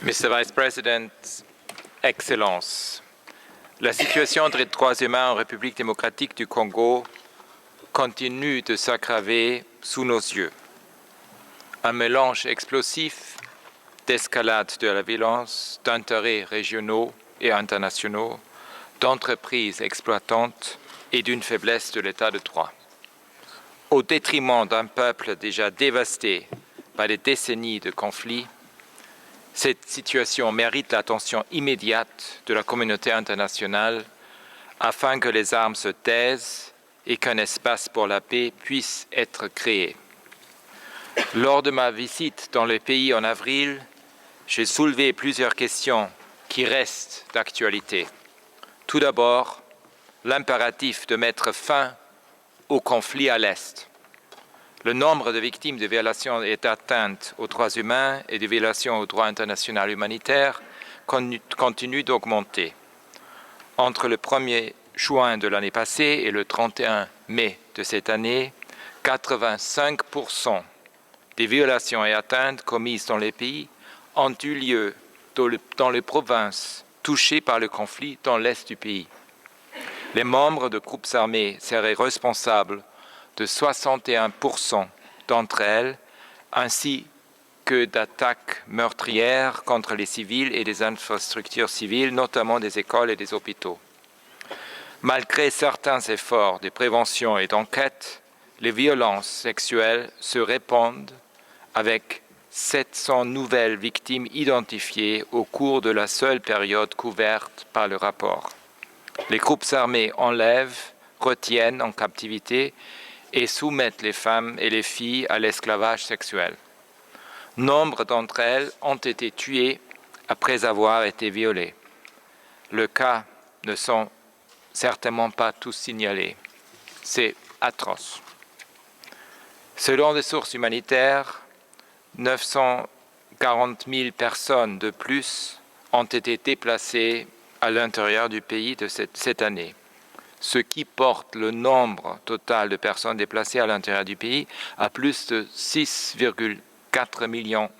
Mr. Vice President, Excellences, la situation des droits humains en République démocratique du Congo continue de s'aggraver sous nos yeux. Un mélange explosif d'escalade de la violence, d'intérêts régionaux et internationaux, d'entreprises exploitantes et d'une faiblesse de l'état de droit. Au détriment d'un peuple déjà dévasté par des décennies de conflits, cette situation mérite l'attention immédiate de la communauté internationale afin que les armes se taisent et qu'un espace pour la paix puisse être créé. Lors de ma visite dans le pays en avril, j'ai soulevé plusieurs questions qui restent d'actualité. Tout d'abord, l'impératif de mettre fin au conflit à l'Est. Le nombre de victimes de violations et d'atteintes aux droits humains et de violations au droit international humanitaire continue d'augmenter. Entre le 1er juin de l'année passée et le 31 mai de cette année, 85% des violations et atteintes commises dans les pays ont eu lieu dans les provinces touchées par le conflit dans l'est du pays. Les membres de groupes armés seraient responsables de 61% d'entre elles, ainsi que d'attaques meurtrières contre les civils et des infrastructures civiles, notamment des écoles et des hôpitaux. Malgré certains efforts de prévention et d'enquête, les violences sexuelles se répandent avec 700 nouvelles victimes identifiées au cours de la seule période couverte par le rapport. Les groupes armés enlèvent, retiennent en captivité et soumettent les femmes et les filles à l'esclavage sexuel. Nombre d'entre elles ont été tuées après avoir été violées. Les cas ne sont certainement pas tous signalés. C'est atroce. Selon des sources humanitaires, 940 000 personnes de plus ont été déplacées à l'intérieur du pays de cette année, ce qui porte le nombre total de personnes déplacées à l'intérieur du pays à plus de 6,4 millions.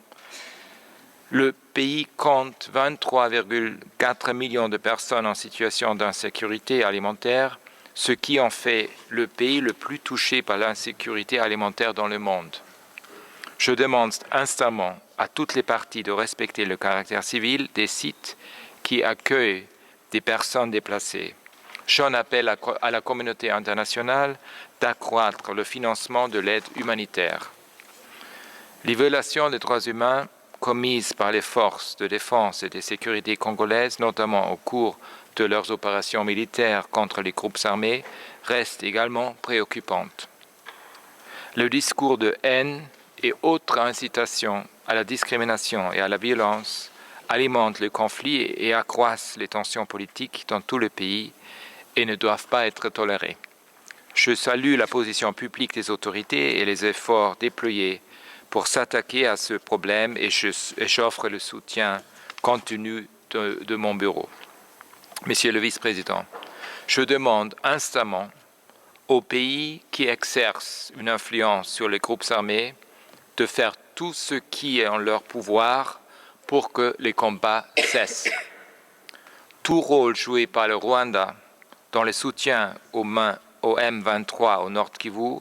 Le pays compte 23,4 millions de personnes en situation d'insécurité alimentaire, ce qui en fait le pays le plus touché par l'insécurité alimentaire dans le monde. Je demande instamment à toutes les parties de respecter le caractère civil des sites qui accueillent des personnes déplacées. J'en appelle à la communauté internationale d'accroître le financement de l'aide humanitaire. Les violations des droits humains commises par les forces de défense et de sécurité congolaises, notamment au cours de leurs opérations militaires contre les groupes armés, restent également préoccupantes. Le discours de haine et autres incitations à la discrimination et à la violence alimentent le conflit et accroissent les tensions politiques dans tout le pays et ne doivent pas être tolérés. Je salue la position publique des autorités et les efforts déployés pour s'attaquer à ce problème et j'offre le soutien continu de mon bureau. Monsieur le vice-président, je demande instamment aux pays qui exercent une influence sur les groupes armés de faire tout ce qui est en leur pouvoir pour que les combats cessent. Tout rôle joué par le Rwanda dans le soutien au M23 au Nord Kivu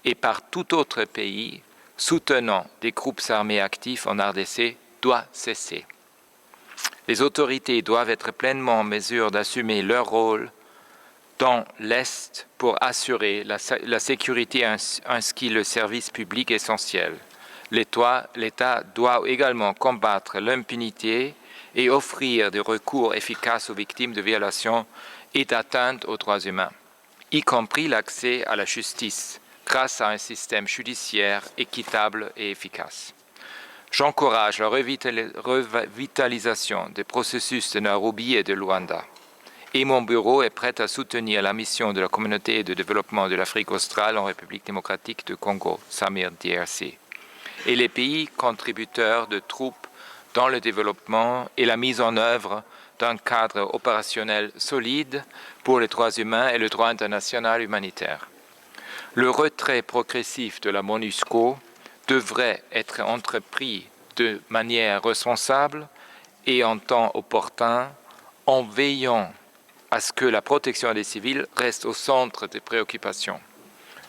et par tout autre pays soutenant des groupes armés actifs en RDC doit cesser. Les autorités doivent être pleinement en mesure d'assumer leur rôle dans l'Est pour assurer la sécurité ainsi le service public essentiel. L'État doit également combattre l'impunité et offrir des recours efficaces aux victimes de violations et d'atteintes aux droits humains, y compris l'accès à la justice grâce à un système judiciaire équitable et efficace. J'encourage la revitalisation des processus de Nairobi et de Luanda. Et mon bureau est prêt à soutenir la mission de la communauté de développement de l'Afrique australe en République démocratique du Congo, SAMIR DRC, et les pays contributeurs de troupes dans le développement et la mise en œuvre d'un cadre opérationnel solide pour les droits humains et le droit international humanitaire. Le retrait progressif de la MONUSCO devrait être entrepris de manière responsable et en temps opportun, en veillant à ce que la protection des civils reste au centre des préoccupations.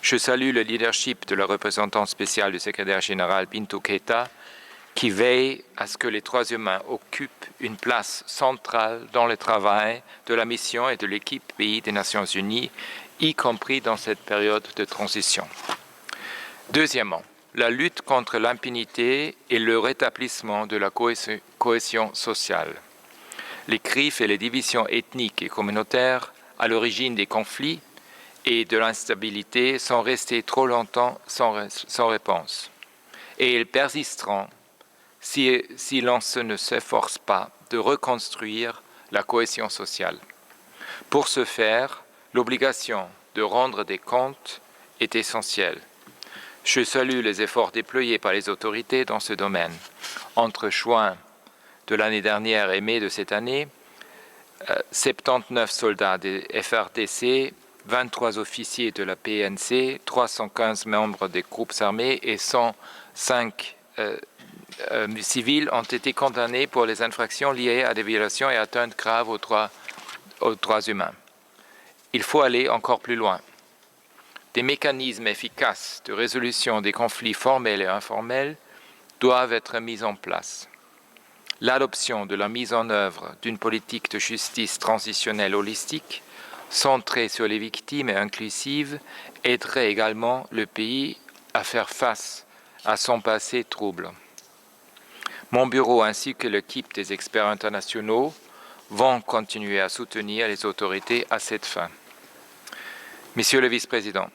Je salue le leadership de la représentante spéciale du secrétaire général Bintou Keïta, qui veille à ce que les droits humains occupent une place centrale dans le travail de la mission et de l'équipe pays des Nations Unies, y compris dans cette période de transition. Deuxièmement, la lutte contre l'impunité et le rétablissement de la cohésion sociale. Les griefs et les divisions ethniques et communautaires à l'origine des conflits et de l'instabilité sont restés trop longtemps sans réponse. Et ils persisteront si l'on ne s'efforce pas de reconstruire la cohésion sociale. Pour ce faire, l'obligation de rendre des comptes est essentielle. Je salue les efforts déployés par les autorités dans ce domaine. Entre juin de l'année dernière et mai de cette année, 79 soldats des FARDC, 23 officiers de la PNC, 315 membres des groupes armés et 105 civils ont été condamnés pour les infractions liées à des violations et atteintes graves aux droits humains. Il faut aller encore plus loin. Des mécanismes efficaces de résolution des conflits formels et informels doivent être mis en place. L'adoption de la mise en œuvre d'une politique de justice transitionnelle holistique, centrée sur les victimes et inclusive, aiderait également le pays à faire face à son passé trouble. Mon bureau ainsi que l'équipe des experts internationaux vont continuer à soutenir les autorités à cette fin. Monsieur le vice-président,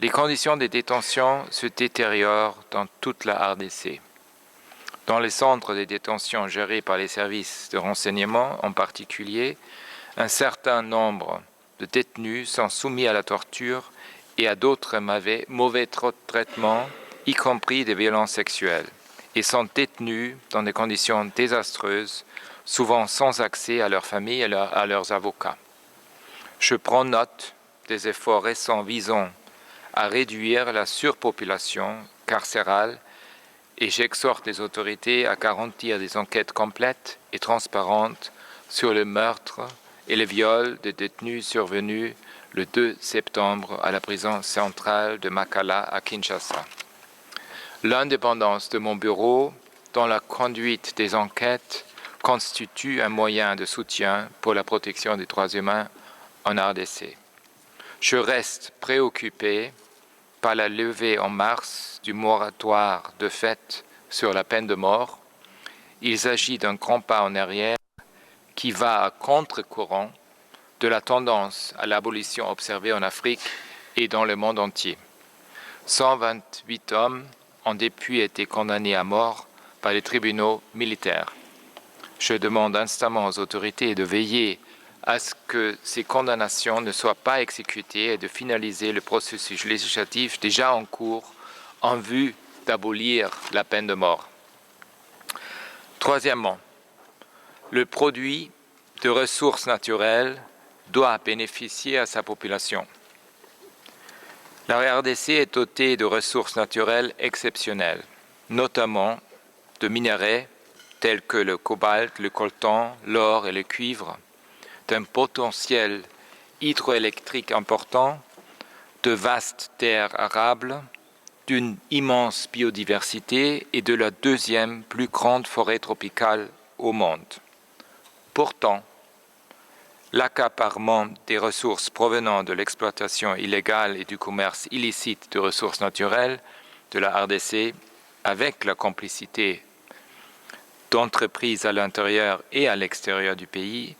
les conditions de détention se détériorent dans toute la RDC. Dans les centres de détention gérés par les services de renseignement en particulier, un certain nombre de détenus sont soumis à la torture et à d'autres mauvais traitements, y compris des violences sexuelles, et sont détenus dans des conditions désastreuses, souvent sans accès à leur famille et à leurs avocats. Je prends note des efforts récents visant à réduire la surpopulation carcérale et j'exhorte les autorités à garantir des enquêtes complètes et transparentes sur le meurtre et le viol des détenus survenus le 2 septembre à la prison centrale de Makala à Kinshasa. L'indépendance de mon bureau dans la conduite des enquêtes constitue un moyen de soutien pour la protection des droits humains en RDC. Je reste préoccupé par la levée en mars du moratoire de fait sur la peine de mort. Il s'agit d'un grand pas en arrière qui va à contre-courant de la tendance à l'abolition observée en Afrique et dans le monde entier. 128 hommes ont depuis été condamnés à mort par les tribunaux militaires. Je demande instamment aux autorités de veiller à ce que ces condamnations ne soient pas exécutées et de finaliser le processus législatif déjà en cours en vue d'abolir la peine de mort. Troisièmement, le produit de ressources naturelles doit bénéficier à sa population. La RDC est dotée de ressources naturelles exceptionnelles, notamment de minerais tels que le cobalt, le coltan, l'or et le cuivre, d'un potentiel hydroélectrique important, de vastes terres arables, d'une immense biodiversité et de la deuxième plus grande forêt tropicale au monde. Pourtant, l'accaparement des ressources provenant de l'exploitation illégale et du commerce illicite de ressources naturelles de la RDC, avec la complicité d'entreprises à l'intérieur et à l'extérieur du pays,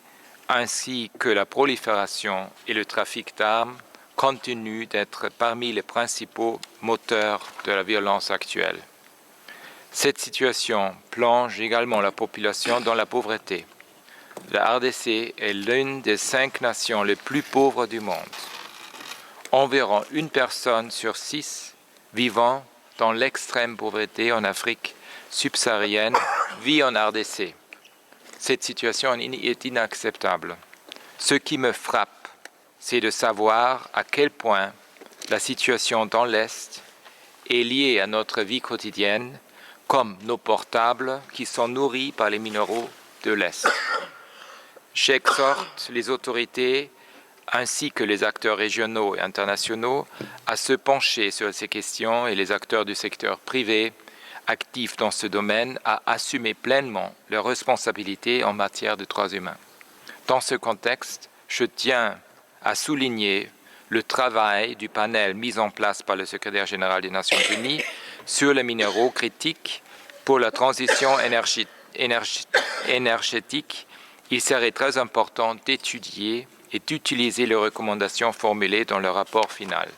ainsi que la prolifération et le trafic d'armes continuent d'être parmi les principaux moteurs de la violence actuelle. Cette situation plonge également la population dans la pauvreté. La RDC est l'une des 5 nations les plus pauvres du monde. Environ 1 personne sur 6 vivant dans l'extrême pauvreté en Afrique subsaharienne vit en RDC. Cette situation est inacceptable. Ce qui me frappe, c'est de savoir à quel point la situation dans l'Est est liée à notre vie quotidienne, comme nos portables qui sont nourris par les minéraux de l'Est. J'exhorte les autorités ainsi que les acteurs régionaux et internationaux à se pencher sur ces questions et les acteurs du secteur privé actifs dans ce domaine à assumer pleinement leurs responsabilités en matière de droits humains. Dans ce contexte, je tiens à souligner le travail du panel mis en place par le secrétaire général des Nations Unies sur les minéraux critiques pour la transition énergétique. Il serait très important d'étudier et d'utiliser les recommandations formulées dans le rapport final.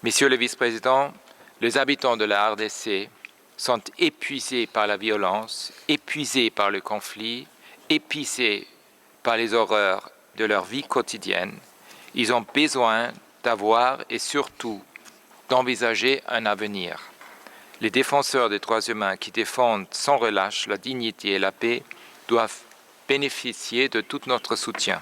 Messieurs les vice-présidents, les habitants de la RDC sont épuisés par la violence, épuisés par le conflit, épuisés par les horreurs de leur vie quotidienne. Ils ont besoin d'avoir et surtout d'envisager un avenir. Les défenseurs des droits humains qui défendent sans relâche la dignité et la paix doivent bénéficier de tout notre soutien.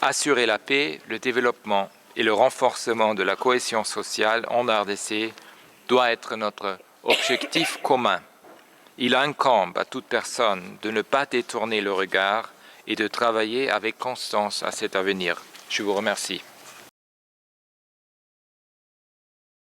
Assurer la paix, le développement et le renforcement de la cohésion sociale en RDC doit être notre objectif commun. Il incombe à toute personne de ne pas détourner le regard et de travailler avec constance à cet avenir. Je vous remercie.